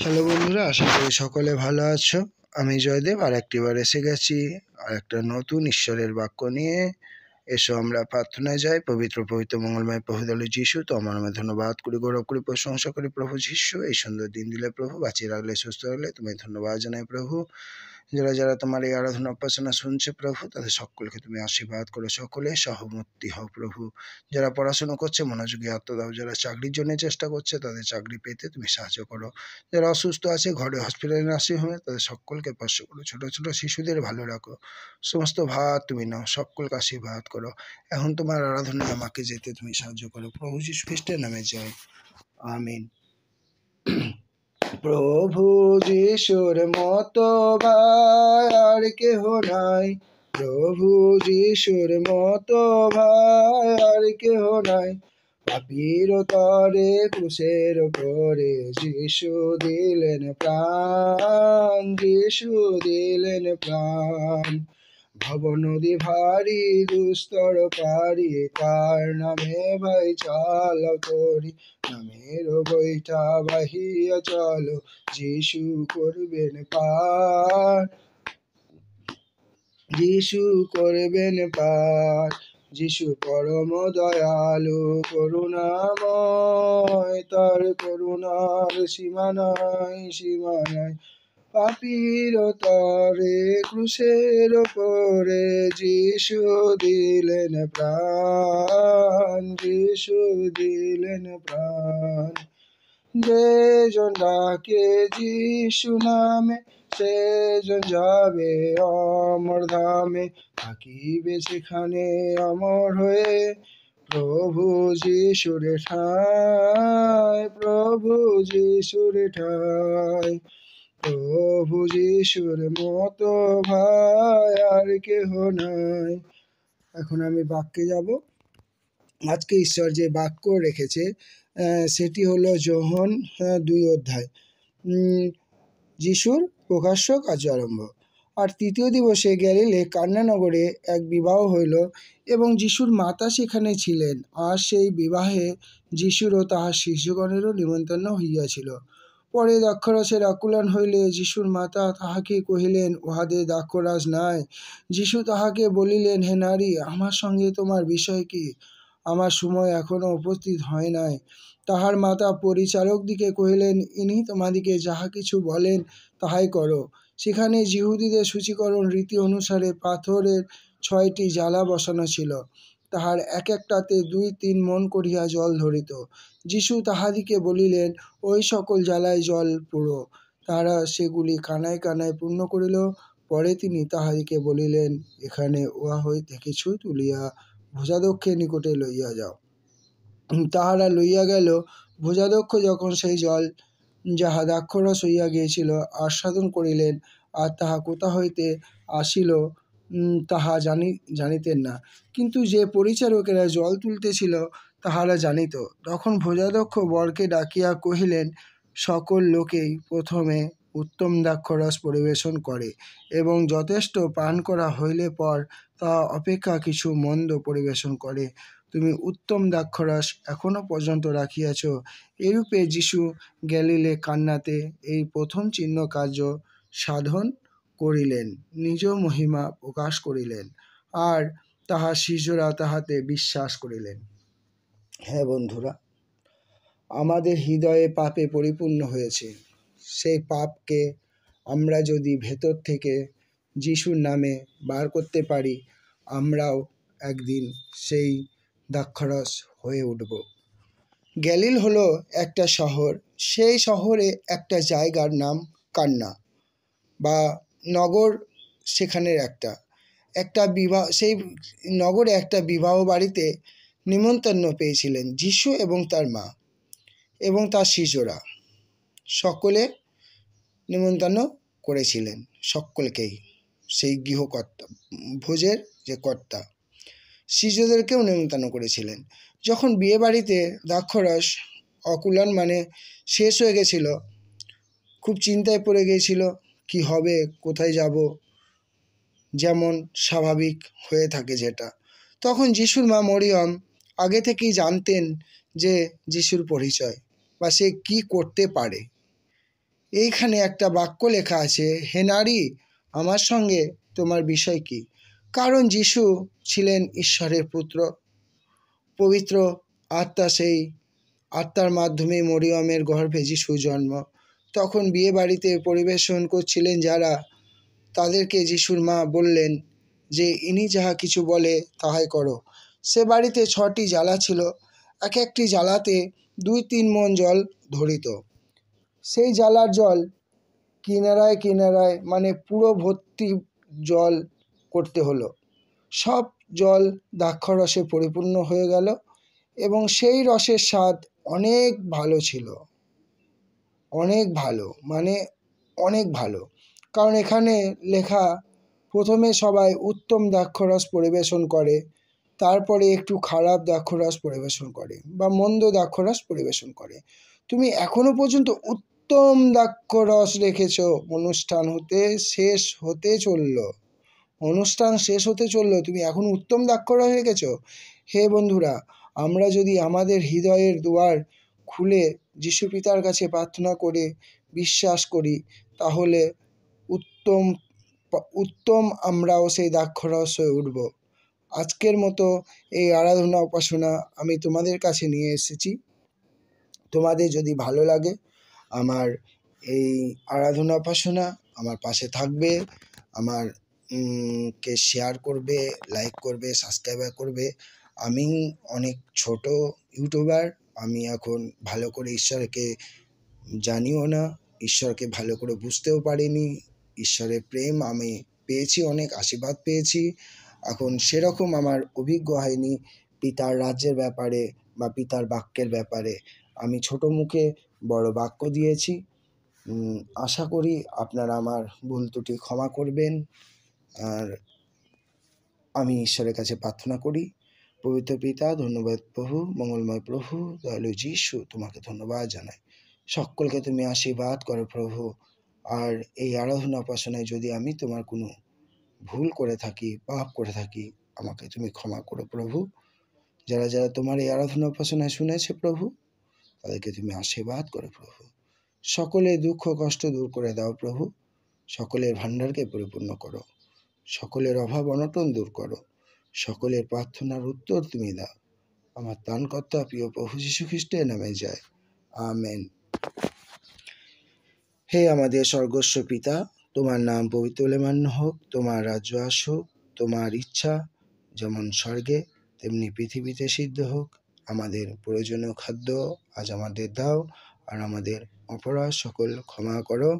Hello বন্ধুরা, আশা করি সকলে ভালো আছো। আমি জয়দেব আর একটিবার এসে গেছি আর একটা নতুন ঈশ্বরের বাক্য নিয়ে। এসো আমরা প্রার্থনায় যাই। পবিত্র পবিত্র মঙ্গলময় প্রভু দল যিশু, তো আমার ধন্যবাদ করি, গৌরব করি, প্রশংসা করি প্রভু যিশু। এই সুন্দর দিন দিলে প্রভু, বাঁচিয়ে রাখলে, সুস্থ রাখলে, তুমি ধন্যবাদ জানাই প্রভু। যারা যারা তোমার এই আরাধনা উপাসনা শুনছে প্রভু, তাদের সকলকে তুমি আশীর্বাদ করো, সকলে সহমতি হও প্রভু। যারা পড়াশোনা করছে মনোযোগী আত্মা দাও, যারা চাকরির জন্য চেষ্টা করছে তাদের চাকরি পেতে তুমি সাহায্য করো। যারা অসুস্থ আছে ঘরে, হসপিটালে, নার্সিং হোমে, তাদের সকলকে স্পর্শ করো। ছোট ছোট শিশুদের ভালো রাখো, সমস্ত ভার তুমি নাও, সকলকে আশীর্বাদ করো। এখন তোমার আরাধনায় আমাকে যেতে তুমি সাহায্য করো, প্রভু যীশু খ্রিস্টের নামে যাই, আমিন। প্রভু যিশুর মতো ভাই আর কেহ নাই, প্রভু যিশুর মতো ভাই আর কেহ নাই। পাপীর তরে ক্রুশের পরে যিশু দিলেন প্রাণ, যিশু দিলেন প্রাণ। ভব নদী ভারী দুস্তর পারি, কার নামে ভাই চালাও তরি। নামের বইটা বাহিয়া চলো, যিশু করবেন পার, যিশু করবেন পার। যিশু পরম দয়ালু করুণাময়, তার করুণার সীমা নাই, সীমা নাই। পাপীর তরে ক্রুশের পরে যিশু দিলেন প্রাণ, যিশু দিলেন প্রাণ। যেজন ডাকে যিশু নামে, সেজন যাবে অমর ধামে, থাকিবে সেখানে অমর হয়ে। প্রভু যিশুর ঠাঁই, প্রভু যিশুর ঠাঁই। প্রভু যিশুর মতো ভাই আর কেহ নাই। এখন আমি বাক্যে যাব। আজকে ঈশ্বর যে বাক্য রেখেছে সেটি হলো যোহন 2 অধ্যায়, যিশুর প্রকাশ্য কার্য আরম্ভ। আর তৃতীয় দিবসে গ্যালিলে কান্না নগরে এক বিবাহ হইল, এবং যিশুর মাতা সেখানে ছিলেন। আর সেই বিবাহে যিশুর ও তাহার শিষ্যগণেরও নিমন্ত্রণ হইয়াছিল। পরে দ্রাক্ষরসের আকুলান হইলে যিশুর মাতা তাহাকে কহিলেন, উহাদের দ্রাক্ষরস নাই। যিশু তাহাকে বলিলেন, হে নারী, আমার সঙ্গে তোমার বিষয় কি? আমার সময় এখনো উপস্থিত হয় নাই। তাহার মাতা পরিচারকদিকে কহিলেন, ইনি তোমাদিকে যাহা কিছু বলেন তাহাই করো। সেখানে যিহুদীদের সূচীকরণ রীতি অনুসারে পাথরের 6টি জ্বালা বসানো ছিল, তাহার এক একটাতে 2-3 মণ করিয়া জল ধরিত। যিশু তাহাদিকে বলিলেন, ওই সকল জ্বালায় জল পুরো। তাহারা সেগুলি কানায় কানায় পূর্ণ করিল। পরে তিনি তাহাদিকে বলিলেন, এখানে উহা হইতে কিছু তুলিয়া ভোজাদক্ষের নিকটে লইয়া যাও। তাহারা লইয়া গেল। ভোজাদক্ষ যখন সেই জল, যাহা দ্রাক্ষরস হইয়া গিয়েছিল, আস্বাদন করিলেন, আর তাহা কোথা হইতে আসিল তাহা জানিতেন না, কিন্তু যে পরিচারকেরা জল তুলিতেছিল তাহারা জানিত। তখন ভোজাদক্ষ বরকে ডাকিয়া কহিলেন, সকল লোকেই প্রথমে উত্তম দ্রাক্ষরস পরিবেশন করে, এবং যথেষ্ট পান করা হইলে পর তা অপেক্ষা কিছু মন্দ পরিবেশন করে। তুমি উত্তম দ্রাক্ষরস এখনো পর্যন্ত রাখিয়াছ। এরূপে যিশু গ্যালিলে কান্নাতে এই প্রথম চিহ্ন কার্য সাধন করিলেন, নিজ মহিমা প্রকাশ করিলেন, আর তাহার শিষ্যরা তাহাতে বিশ্বাস করিলেন। হ্যাঁ বন্ধুরা, আমাদের হৃদয়ে পাপে পরিপূর্ণ হয়েছে। সেই পাপকে আমরা যদি ভেতর থেকে যিশুর নামে বার করতে পারি, আমরাও একদিন সেই দ্রাক্ষরস হয়ে উঠব। গ্যালিল হলো একটা শহর। সেই শহরে একটা জায়গার নাম কান্না বা নগর। সেখানের একটা বিবাহ, সেই নগরে একটা বিবাহ বাড়িতে নিমন্ত্রণ পেয়েছিলেন যিশু এবং তার মা এবং তার শিষ্যরা। সকলে নিমন্ত্রণ করেছিলেন, সকলকেই। সেই গৃহকর্তা, ভোজের যে কর্তা, শিষ্যদেরকেও নিমন্ত্রণ করেছিলেন। যখন বিয়ে বাড়িতে দ্রাক্ষরস অকুলান মানে শেষ হয়ে গেছিল, খুব চিন্তায় পড়ে গিয়েছিল, কি হবে, কোথায় যাব, যেমন স্বাভাবিক হয়ে থাকে যেটা। তখন যিশুর মা মরিয়ম আগে থেকেই জানতেন যে যিশুর পরিচয় বা সে কি করতে পারে, এইখানে একটা বাক্য লেখা আছে, হে নারী, আমার সঙ্গে তোমার বিষয় কি? কারণ যিশু ছিলেন ঈশ্বরের পুত্র, পবিত্র আত্মা, সেই আত্মার মাধ্যমে মরিয়মের গর্ভে যিশু জন্ম। তখন বিয়ে বাড়িতে পরিবেশন করছিলেন যারা, তাদেরকে যিশুর মা বললেন যে ইনি যাহা কিছু বলে তাহাই করো। সে বাড়িতে 6টি জ্বালা ছিল, এক একটি জ্বালাতে 2-3 মণ জল ধরিত। সেই জ্বালার জল কিনারায় কিনারায় মানে পুরো ভর্তি জল করতে হলো। সব জল দ্রাক্ষারসে পরিপূর্ণ হয়ে গেল এবং সেই রসের স্বাদ অনেক ভালো ছিল, অনেক ভালো, মানে অনেক ভালো। কারণ এখানে লেখা, প্রথমে সবাই উত্তম দ্রাক্ষরস পরিবেশন করে, তারপরে একটু খারাপ দ্রাক্ষরস পরিবেশন করে বা মন্দ দ্রাক্ষরস পরিবেশন করে। তুমি এখনো পর্যন্ত উত্তম দ্রাক্ষরস রেখেছ। অনুষ্ঠান শেষ হতে চললো, তুমি এখন উত্তম দ্রাক্ষরস রেখেছ। হে বন্ধুরা, আমরা যদি আমাদের হৃদয়ের দুয়ার খুলে যিশু পিতার কাছে প্রার্থনা করে বিশ্বাস করি, তাহলে উত্তম আমরাও সেই দ্রাক্ষরস হয়ে উঠব। আজকের মতো এই আরাধনা উপাসনা আমি তোমাদের কাছে নিয়ে এসেছি। তোমাদের যদি ভালো লাগে আমার এই আরাধনা উপাসনা, আমার পাশে থাকবে, আমার কে শেয়ার করবে, লাইক করবে, সাবস্ক্রাইব করবে। আমি অনেক ছোট ইউটিউবার, আমি এখন ভালো করে ঈশ্বরকে জানিও না, ঈশ্বরকে ভালো করে বুঝতেও পারিনি। ঈশ্বরের প্রেম আমি পেয়েছি, অনেক আশীর্বাদ পেয়েছি, এখন সেরকম আমার অভিজ্ঞ হয়নি পিতার রাজ্যের ব্যাপারে বা পিতার বাক্যের ব্যাপারে। আমি ছোট মুখে বড় বাক্য দিয়েছি। আশা করি আপনারা আমার ভুল ত্রুটি ক্ষমা করবেন। আর আমি ঈশ্বরের কাছে প্রার্থনা করি, পবিত্র পিতা, ধন্যবাদ প্রভু, মঙ্গলময় প্রভু, দয়ালু যিশু, তোমাকে ধন্যবাদ জানাই। সকলকে তুমি আশীর্বাদ করো প্রভু। আর এই আরাধনা উপাসনায় যদি আমি তোমার কোনো ভুল করে থাকি, পাপ করে থাকি, আমাকে তুমি ক্ষমা করো প্রভু। যারা যারা তোমার এই আরাধনা উপাসনায় শুনেছে প্রভু, তাদেরকে তুমি আশীর্বাদ করো প্রভু। সকলের দুঃখ কষ্ট দূর করে দাও প্রভু। সকলের ভাণ্ডারকে পরিপূর্ণ করো, সকলের অভাব অনটন দূর করো, সকলের প্রার্থনার উত্তর তুমি দাও। আমার ত্রাণকর্তা প্রিয় প্রভু যীশু খ্রিস্টের নামে যায়, আমেন। হে আমাদের স্বর্গস্ব পিতা, তোমার নাম পবিত্র বলে মান্য হোক, তোমার রাজ্য আসুক, তোমার ইচ্ছা যেমন স্বর্গে তেমনি পৃথিবীতে সিদ্ধ হোক। আমাদের প্রয়োজনীয় খাদ্য আজ আমাদের দাও, আর আমাদের অপরাধ সকল ক্ষমা করো,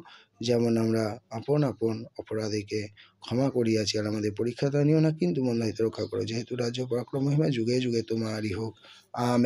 যেমন আমরা আপন আপন অপরাধীকে ক্ষমা করিয়াছি। আর আমাদের পরীক্ষা নিও না, কিন্তু মন হইতে রক্ষা করো, যেহেতু রাজ্য পরাক্রম মহিমা যুগে যুগে তোমারই হোক, আমেন।